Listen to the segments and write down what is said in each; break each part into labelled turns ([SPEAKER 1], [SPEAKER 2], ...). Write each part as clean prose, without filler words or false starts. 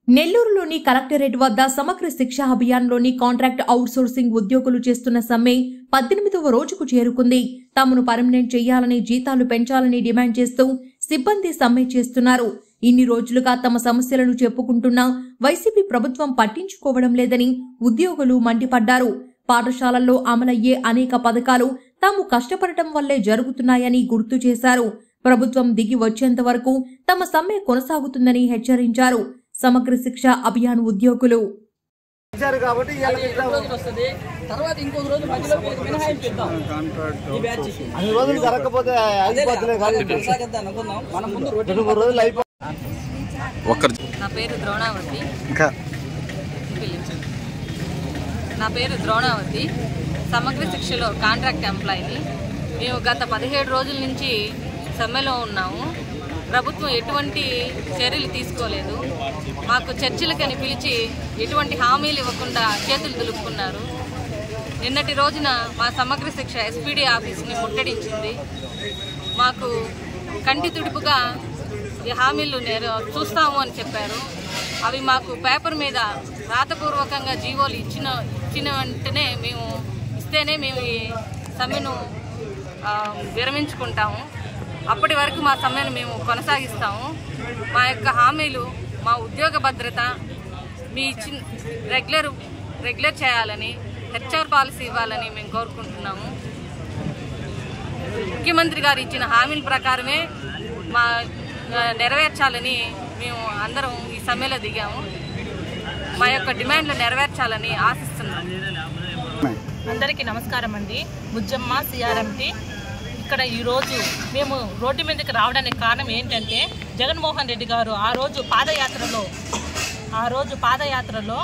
[SPEAKER 1] నెల్లూరులోని కలెక్టరేట్ వద్ద సమగ్ర శిక్షా అభియాన్లోని కాంట్రాక్ట్ అవుట్సోర్సింగ్ ఉద్యోగులు చేస్తున్న సమ్మె 18వ రోజుకు చేరుకుంది. తమను పర్మనెంట్ చేయాలని, జీతాలు పెంచాలని డిమాండ్ చేస్తూ సిబ్బంది సమ్మె చేస్తున్నారు. ఇన్ని రోజులుగా తమ సమస్యలను చెప్పుకుంటున్నా వైసీపీ ప్రభుత్వం పట్టించుకోవడం లేదని ఉద్యోగులు మండిపడ్డారు. పాఠశాలల్లో అమలయ్యే అనేక పథకాలు తాము కష్టపడటం వల్లే జరుగుతున్నాయని గుర్తు చేశారు. ప్రభుత్వం దిగి వచ్చేంత వరకు తమ సమ్మె కొనసాగుతుందని హెచ్చరించారు. సమగ్ర శిక్ష అభియాన్ ఉద్యోగులు
[SPEAKER 2] నా పేరు ద్రోణావతి, సమగ్ర శిక్షలో కాంట్రాక్ట్ ఎంప్లాయీని. మేము గత 17 రోజుల నుంచి సమ్మెలో ఉన్నాము. ప్రభుత్వం ఎటువంటి చర్యలు తీసుకోలేదు. మాకు చర్చలకని పిలిచి ఎటువంటి హామీలు ఇవ్వకుండా చేతులు దులుపుకున్నారు. నిన్నటి రోజున మా సమగ్ర శిక్ష ఎస్పీడీ ఆఫీస్ని ముట్టడించింది. మాకు కంటి తుడుపుగా ఈ హామీలు చూస్తాము అని చెప్పారు. అవి మాకు పేపర్ మీద రాతపూర్వకంగా జీవోలు ఇచ్చిన వెంటనే ఇస్తేనే మేము ఈ సమ్మెను విరమించుకుంటాము. అప్పటి వరకు మా సమ్మెను మేము కొనసాగిస్తాము. మా యొక్క హామీలు, మా ఉద్యోగ భద్రత, మీ రెగ్యులర్ చేయాలని, హెచ్ఆర్ పాలసీ ఇవ్వాలని మేము కోరుకుంటున్నాము. ముఖ్యమంత్రి గారు ఇచ్చిన హామీల ప్రకారమే మా నెరవేర్చాలని మేము అందరం ఈ సమ్మెలో దిగాము. మా యొక్క డిమాండ్లు నెరవేర్చాలని ఆశిస్తున్నాము.
[SPEAKER 3] అందరికీ నమస్కారం అండి. బుజ్జమ్మ సిఆర్ఎంటీ. ఇక్కడ ఈరోజు మేము రోడ్డు మీదకి రావడానికి కారణం ఏంటంటే, జగన్మోహన్ రెడ్డి గారు ఆ రోజు పాదయాత్రలో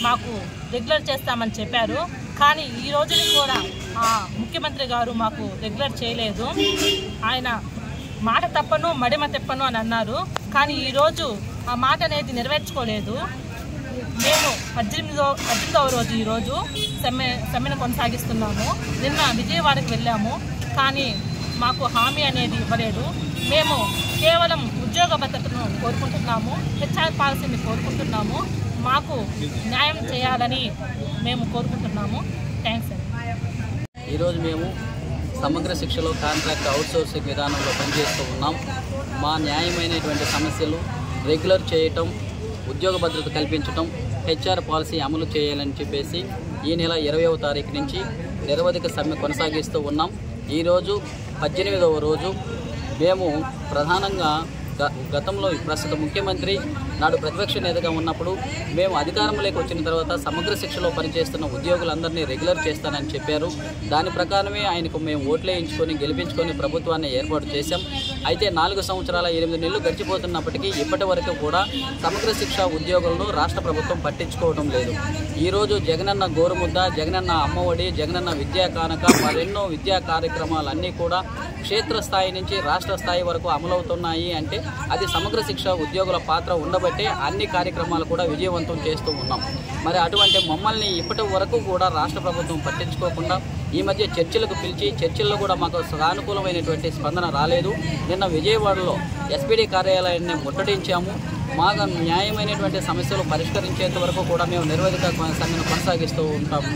[SPEAKER 3] మాకు రెగ్యులర్ చేస్తామని చెప్పారు. కానీ ఈ రోజుని కూడా ముఖ్యమంత్రి గారు మాకు రెగ్యులర్ చేయలేదు. ఆయన మాట తప్పను మడిమ తెప్పను అని అన్నారు. కానీ ఈరోజు ఆ మాట అనేది నెరవేర్చుకోలేదు. మేము 18వ రోజు ఈరోజు సమ్మెను కొనసాగిస్తున్నాము. నిన్న విజయవాడకు వెళ్ళాము, కానీ మాకు హామీ అనేది ఇవ్వలేదు. మేము కేవలం ఉద్యోగ భద్రతను కోరుకుంటున్నాము, హెచ్ఆర్ పాలసీని కోరుకుంటున్నాము. మాకు న్యాయం చేయాలని మేము కోరుకుంటున్నాము. థ్యాంక్స్ అండి.
[SPEAKER 4] ఈరోజు మేము సమగ్ర శిక్షలో కాంట్రాక్ట్ అవుట్సోర్సింగ్ విధానంలో పనిచేస్తూ ఉన్నాం. మా న్యాయమైనటువంటి సమస్యలు రెగ్యులర్ చేయటం, ఉద్యోగ భద్రత కల్పించటం, హెచ్ఆర్ పాలసీ అమలు చేయాలని చెప్పేసి ఈ నెల 20వ తారీఖు నుంచి నిరవధిక సమ్మె కొనసాగిస్తూ ఉన్నాం. ఈరోజు 18వ రోజు. మేము ప్రధానంగా గతంలో ప్రస్తుత ముఖ్యమంత్రి నాడు ప్రతిపక్ష నేతగా ఉన్నప్పుడు మేము అధికారంలోకి వచ్చిన తర్వాత సమగ్ర శిక్షలో పనిచేస్తున్న ఉద్యోగులందరినీ రెగ్యులర్ చేస్తానని చెప్పారు. దాని ప్రకారమే ఆయనకు మేము ఓట్లు వేయించుకొని గెలిపించుకొని ప్రభుత్వాన్ని ఏర్పాటు చేశాం. అయితే 4 సంవత్సరాల 8 నెలలు గడిచిపోతున్నప్పటికీ ఇప్పటి వరకు కూడా సమగ్ర శిక్ష ఉద్యోగులను రాష్ట్ర ప్రభుత్వం పట్టించుకోవడం లేదు. ఈరోజు జగనన్న గోరుముద్ద, జగనన్న అమ్మఒడి, జగనన్న విద్యా కానుక, మరెన్నో విద్యా కార్యక్రమాలన్నీ కూడా క్షేత్రస్థాయి నుంచి రాష్ట్ర స్థాయి వరకు అమలవుతున్నాయి. అంటే అది సమగ్ర శిక్ష ఉద్యోగుల పాత్ర ఉండబట్టే అన్ని కార్యక్రమాలు కూడా విజయవంతం చేస్తూ ఉన్నాం. మరి అటువంటి మమ్మల్ని ఇప్పటి వరకు కూడా రాష్ట్ర ప్రభుత్వం పట్టించుకోకుండా ఈ మధ్య చర్చలకు పిలిచి, చర్చల్లో కూడా మాకు సానుకూలమైనటువంటి స్పందన రాలేదు. నిన్న విజయవాడలో ఎస్పీడీ కార్యాలయాన్ని ముట్టడించాము. మాకు న్యాయమైనటువంటి సమస్యలు పరిష్కరించేంత వరకు కూడా మేము నిరవధిక సమ్మెను కొనసాగిస్తూ ఉంటాము.